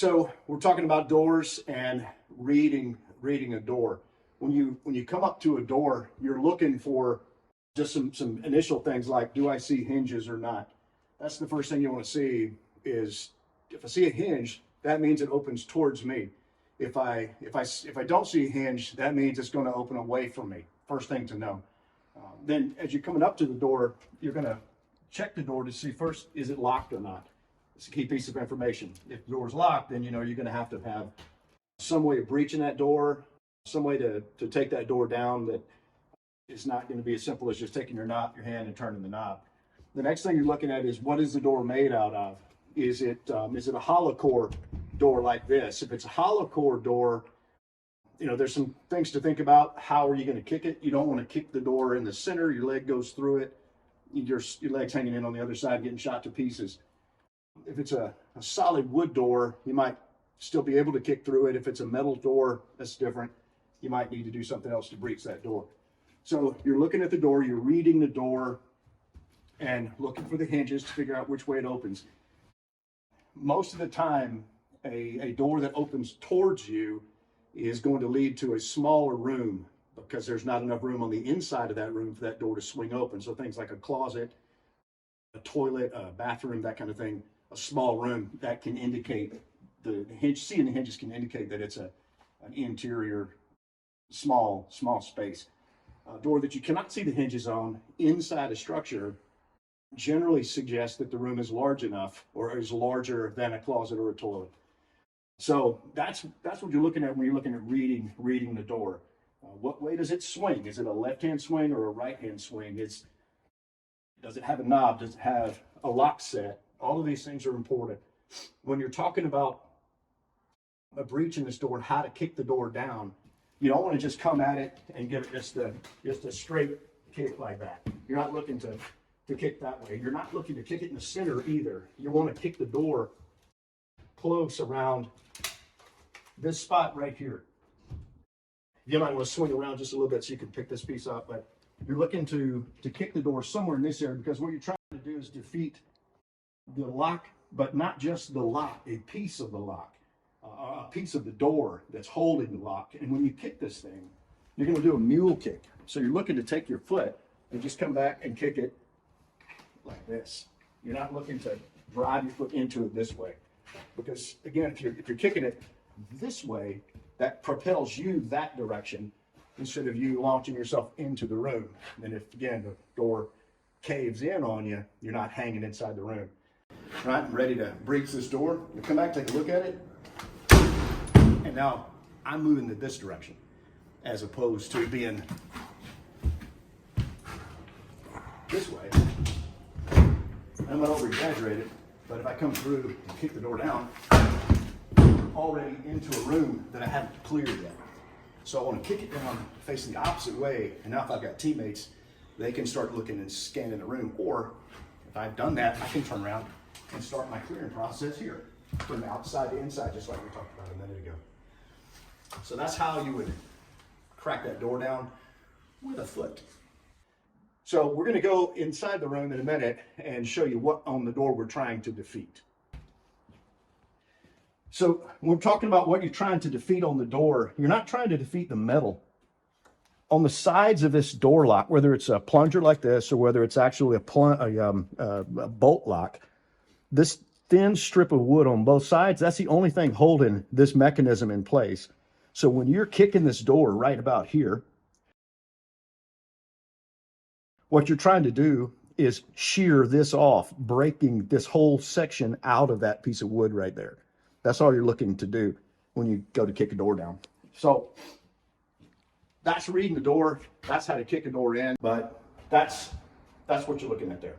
So we're talking about doors and reading a door. When you come up to a door, you're looking for just some initial things like, do I see hinges or not? That's the first thing you want to see. Is if I see a hinge, that means it opens towards me. If I don't see a hinge, that means it's going to open away from me. First thing to know. Then as you're coming up to the door, you're going to check the door to see first, is it locked or not? It's a key piece of information. If the door's locked, then you're going to have some way of breaching that door, some way to take that door down that is not going to be as simple as just taking your hand and turning the knob. The next thing you're looking at is, what is the door made out of? Is it a hollow core door like this? If it's a hollow core door, there's some things to think about. How are you going to kick it? You don't want to kick the door in the center. Your leg goes through it. Your leg's hanging in on the other side, getting shot to pieces. If it's a solid wood door, you might still be able to kick through it. If it's a metal door, that's different. You might need to do something else to breach that door. So you're looking at the door, you're reading the door, and looking for the hinges to figure out which way it opens. Most of the time, a door that opens towards you is going to lead to a smaller room, because there's not enough room on the inside of that room for that door to swing open. So things like a closet, a toilet, a bathroom, that kind of thing, a small room, that can indicate the hinge. Seeing the hinges can indicate that it's an interior, small space. A door that you cannot see the hinges on inside a structure generally suggests that the room is large enough or is larger than a closet or a toilet. So that's what you're looking at when you're looking at reading the door. What way does it swing? Is it a left-hand swing or a right-hand swing? Does it have a knob? Does it have a lock set? All of these things are important. When you're talking about a breach in this door and how to kick the door down, you don't want to just come at it and give it just a straight kick like that. You're not looking to kick that way. You're not looking to kick it in the center either. You want to kick the door close around this spot right here. You might want to swing around just a little bit so you can pick this piece up, but you're looking to kick the door somewhere in this area, because what you're trying to do is defeat the lock, but not just the lock, a piece of the lock, a piece of the door that's holding the lock. And when you kick this thing, you're going to do a mule kick. So you're looking to take your foot and just come back and kick it like this. You're not looking to drive your foot into it this way, because again, if you're kicking it this way, that propels you that direction instead of you launching yourself into the room. And if, again, the door caves in on you, you're not hanging inside the room. All right, I'm ready to breach this door. You come back, take a look at it. And now I'm moving in this direction as opposed to being this way. I'm not over-exaggerate it, but if I come through and kick the door down, already into a room that I haven't cleared yet. So I want to kick it down facing the opposite way, and now if I've got teammates, they can start looking and scanning the room. Or if I've done that, I can turn around and start my clearing process here, from outside to inside, just like we talked about a minute ago. So that's how you would crack that door down with a foot. So we're going to go inside the room in a minute and show you what on the door we're trying to defeat. So when we're talking about what you're trying to defeat on the door, you're not trying to defeat the metal. On the sides of this door lock, whether it's a plunger like this or whether it's actually a bolt lock, this thin strip of wood on both sides, that's the only thing holding this mechanism in place. So when you're kicking this door right about here, what you're trying to do is shear this off, breaking this whole section out of that piece of wood right there. That's all you're looking to do when you go to kick a door down. So that's reading the door. That's how to kick a door in, but that's what you're looking at there.